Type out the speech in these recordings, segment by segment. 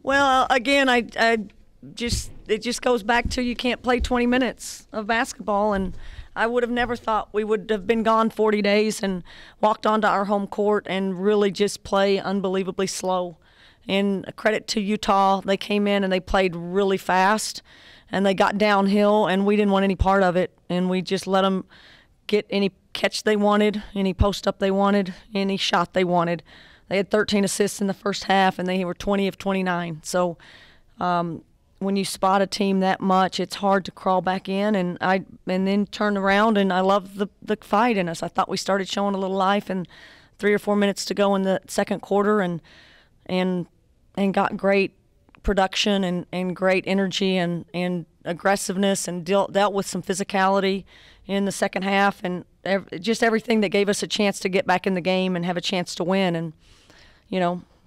Well, again, it just goes back to you can't play 20 minutes of basketball, and I would have never thought we would have been gone 40 days and walked onto our home court and really just play unbelievably slow. And credit to Utah, they came in and they played really fast, and they got downhill, and we didn't want any part of it, and we just let them get any catch they wanted, any post up they wanted, any shot they wanted. They had 13 assists in the first half, and they were 20 of 29. So when you spot a team that much, it's hard to crawl back in, and then turn around, and I love the fight in us. I thought we started showing a little life, and 3 or 4 minutes to go in the second quarter, and got great production and great energy and aggressiveness, and dealt with some physicality in the second half, and just everything that gave us a chance to get back in the game and have a chance to win. And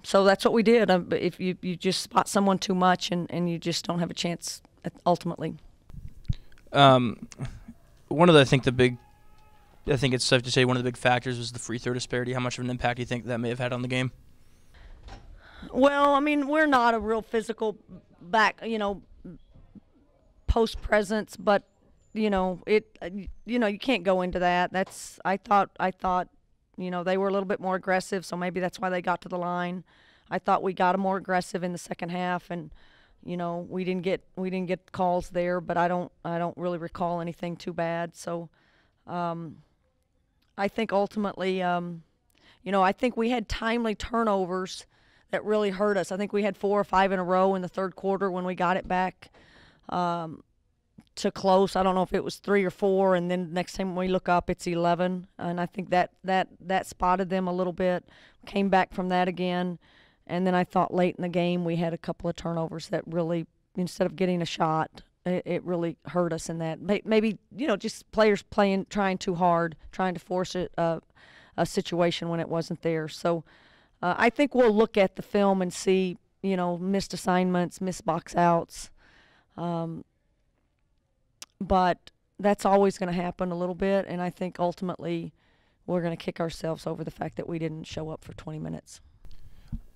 so that's what we did. If you just spot someone too much and you just don't have a chance ultimately. One of the, I think it's safe to say one of the big factors was the free throw disparity. How much of an impact do you think that may have had on the game? Well, I mean, we're not a real physical post presence, but you can't go into that. I thought they were a little bit more aggressive, so maybe that's why they got to the line. I thought we got more aggressive in the second half, and we didn't get calls there, but I don't really recall anything too bad. So I think ultimately, I think we had timely turnovers that really hurt us. I think we had 4 or 5 in a row in the third quarter when we got it back to close. I don't know if it was 3 or 4, and then next time we look up, it's 11. And I think that spotted them a little bit. Came back from that again, and then I thought late in the game we had a couple of turnovers that really, instead of getting a shot, it really hurt us in that. Maybe just players trying too hard, trying to force a situation when it wasn't there. So I think we'll look at the film and see missed assignments, missed box outs. But that's always going to happen a little bit, and I think ultimately we're going to kick ourselves over the fact that we didn't show up for 20 minutes.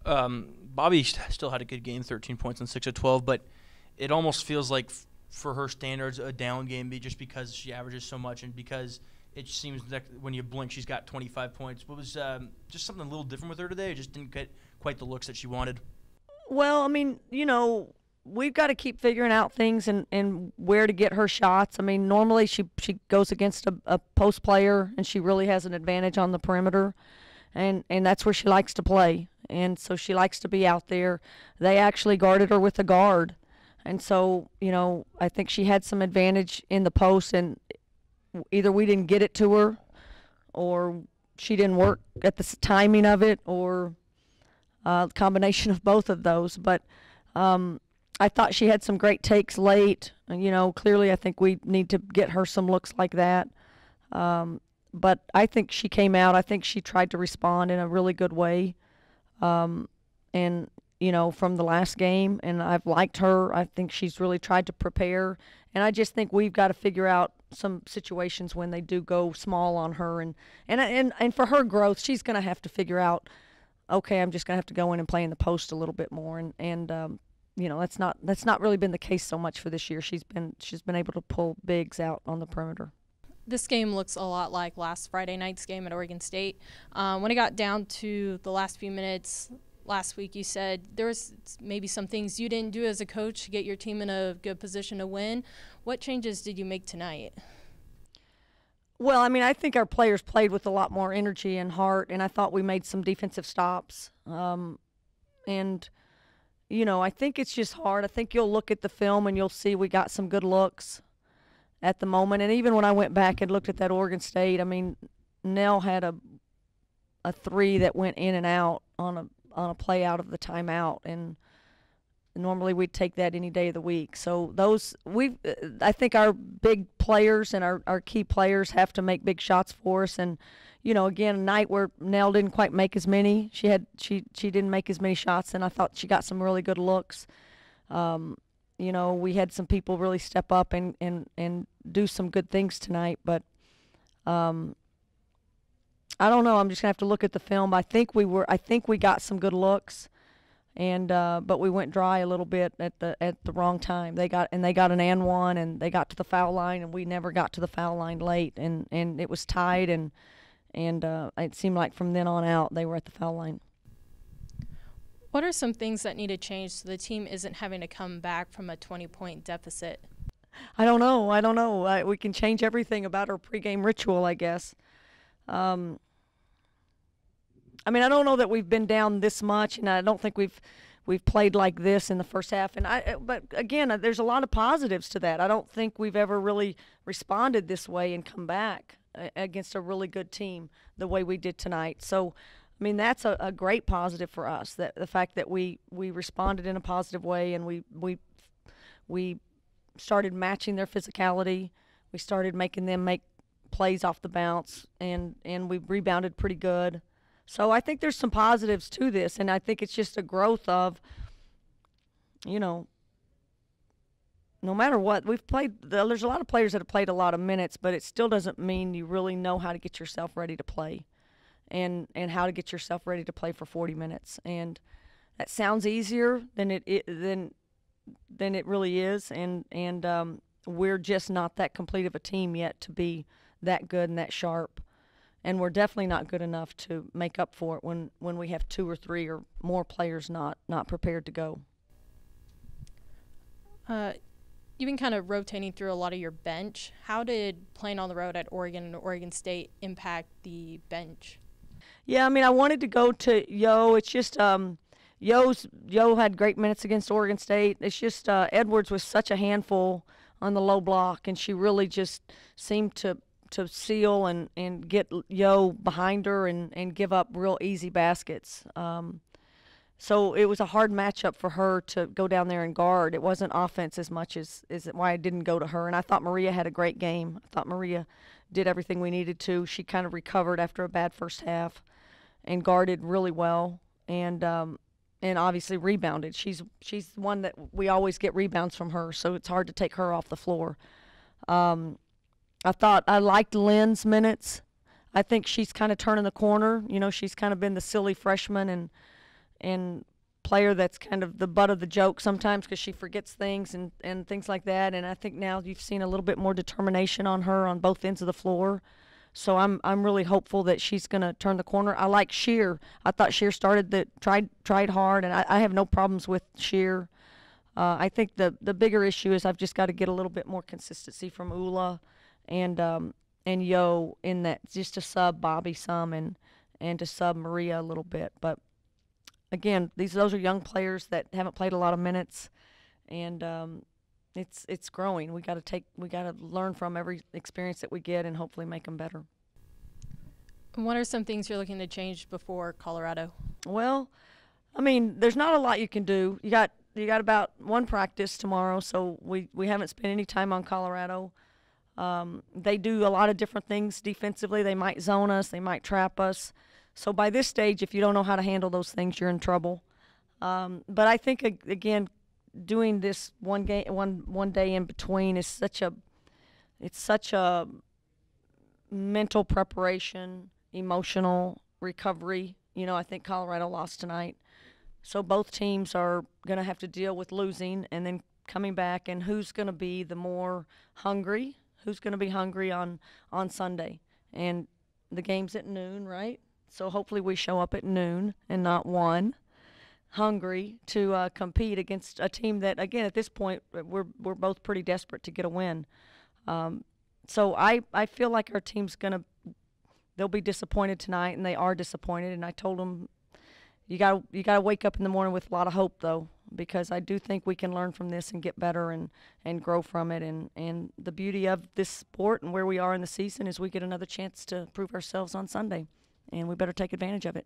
Bobby still had a good game, 13 points on 6 of 12, but it almost feels like for her standards a down game just because she averages so much and because it seems that when you blink she's got 25 points. What was just something a little different with her today? Or just didn't get quite the looks that she wanted? Well, I mean, we've got to keep figuring out things and where to get her shots. I mean, normally she goes against a post player, and she really has an advantage on the perimeter, and that's where she likes to play. And so she likes to be out there. They actually guarded her with a guard. And so, I think she had some advantage in the post, and either we didn't get it to her or she didn't work at the timing of it, or a combination of both of those. But I thought she had some great takes late. Clearly I think we need to get her some looks like that. But I think she came out. I think she tried to respond in a really good way. And, from the last game, and I've liked her. I think she's really tried to prepare. And I just think we've got to figure out some situations when they do go small on her. And for her growth, she's going to have to figure out, okay, I'm just going to have to go in and play in the post a little bit more. And that's not really been the case so much for this year. She's been able to pull bigs out on the perimeter. This game looks a lot like last Friday night's game at Oregon State. When it got down to the last few minutes last week, you said there was maybe some things you didn't do as a coach to get your team in a good position to win. What changes did you make tonight? Well, I mean, I think our players played with a lot more energy and heart, and I thought we made some defensive stops. And I think it's just hard. I think you'll look at the film and you'll see we got some good looks at the moment. And even when I went back and looked at that Oregon State, I mean, Nell had a 3 that went in and out on a play out of the timeout, and normally we'd take that any day of the week. So I think our big players and our key players have to make big shots for us. And again, a night where Nell didn't quite make as many. She didn't make as many shots, and I thought she got some really good looks. We had some people really step up and do some good things tonight. But I don't know. I'm just gonna have to look at the film. I think we got some good looks, and but we went dry a little bit at the wrong time. They got an and one, and they got to the foul line, and we never got to the foul line late, and it was tied, and it seemed like from then on out they were at the foul line. What are some things that need to change so the team isn't having to come back from a 20-point deficit? I don't know. We can change everything about our pregame ritual, I guess. I mean, I don't know that we've been down this much, and I don't think we've played like this in the first half. But again, there's a lot of positives to that. I don't think we've ever really responded this way and come back against a really good team the way we did tonight. So, I mean, that's a great positive for us, that the fact that we responded in a positive way, and we started matching their physicality. We started making them make plays off the bounce, and we rebounded pretty good. So I think there's some positives to this, and I think it's just a growth of, no matter what, we've played, there's a lot of players that have played a lot of minutes, but it still doesn't mean you really know how to get yourself ready to play and how to get yourself ready to play for 40 minutes. And that sounds easier than it really is, and we're just not that complete of a team yet to be that good and that sharp. And we're definitely not good enough to make up for it when we have 2 or 3 or more players not prepared to go. You've been kind of rotating through a lot of your bench. How did playing on the road at Oregon and Oregon State impact the bench? Yeah, I mean, I wanted to go to Yo. It's just Yo had great minutes against Oregon State. It's just Edwards was such a handful on the low block, and she really just seemed to seal and get Yo behind her and give up real easy baskets. So it was a hard matchup for her to go down there and guard. It wasn't offense as much as why I didn't go to her. And I thought Maria had a great game. I thought Maria did everything we needed to. She kind of recovered after a bad first half and guarded really well, and obviously rebounded. She's one that we always get rebounds from her, so it's hard to take her off the floor. I thought I liked Lynn's minutes. I think she's kind of turning the corner. She's kind of been the silly freshman and player that's kind of the butt of the joke sometimes because she forgets things and things like that. And I think now you've seen a little bit more determination on her on both ends of the floor. So I'm really hopeful that she's going to turn the corner. I like Shear. I thought Shear tried hard, and I have no problems with Shear. I think the bigger issue is I've just got to get a little bit more consistency from Ula and Yo in that, just to sub Bobby some and to sub Maria a little bit. But again, those are young players that haven't played a lot of minutes, and it's growing. We got to learn from every experience that we get and hopefully make them better. What are some things you're looking to change before Colorado? Well, I mean, there's not a lot you can do. You got about one practice tomorrow, so we haven't spent any time on Colorado. They do a lot of different things defensively. They might zone us. They might trap us. So by this stage, if you don't know how to handle those things, you're in trouble. But I think, again, doing this one day in between is such a mental preparation, emotional recovery. I think Colorado lost tonight. So both teams are going to have to deal with losing and then coming back, and who's going to be the more hungry? Who's going to be hungry on Sunday? And the game's at noon, right? So hopefully we show up at noon and not 1, hungry to compete against a team that, again, at this point, we're both pretty desperate to get a win. So I feel like our team's they'll be disappointed tonight, and they are disappointed. And I told them, you gotta wake up in the morning with a lot of hope, though, because I do think we can learn from this and get better and grow from it. And the beauty of this sport and where we are in the season is we get another chance to prove ourselves on Sunday, and we better take advantage of it.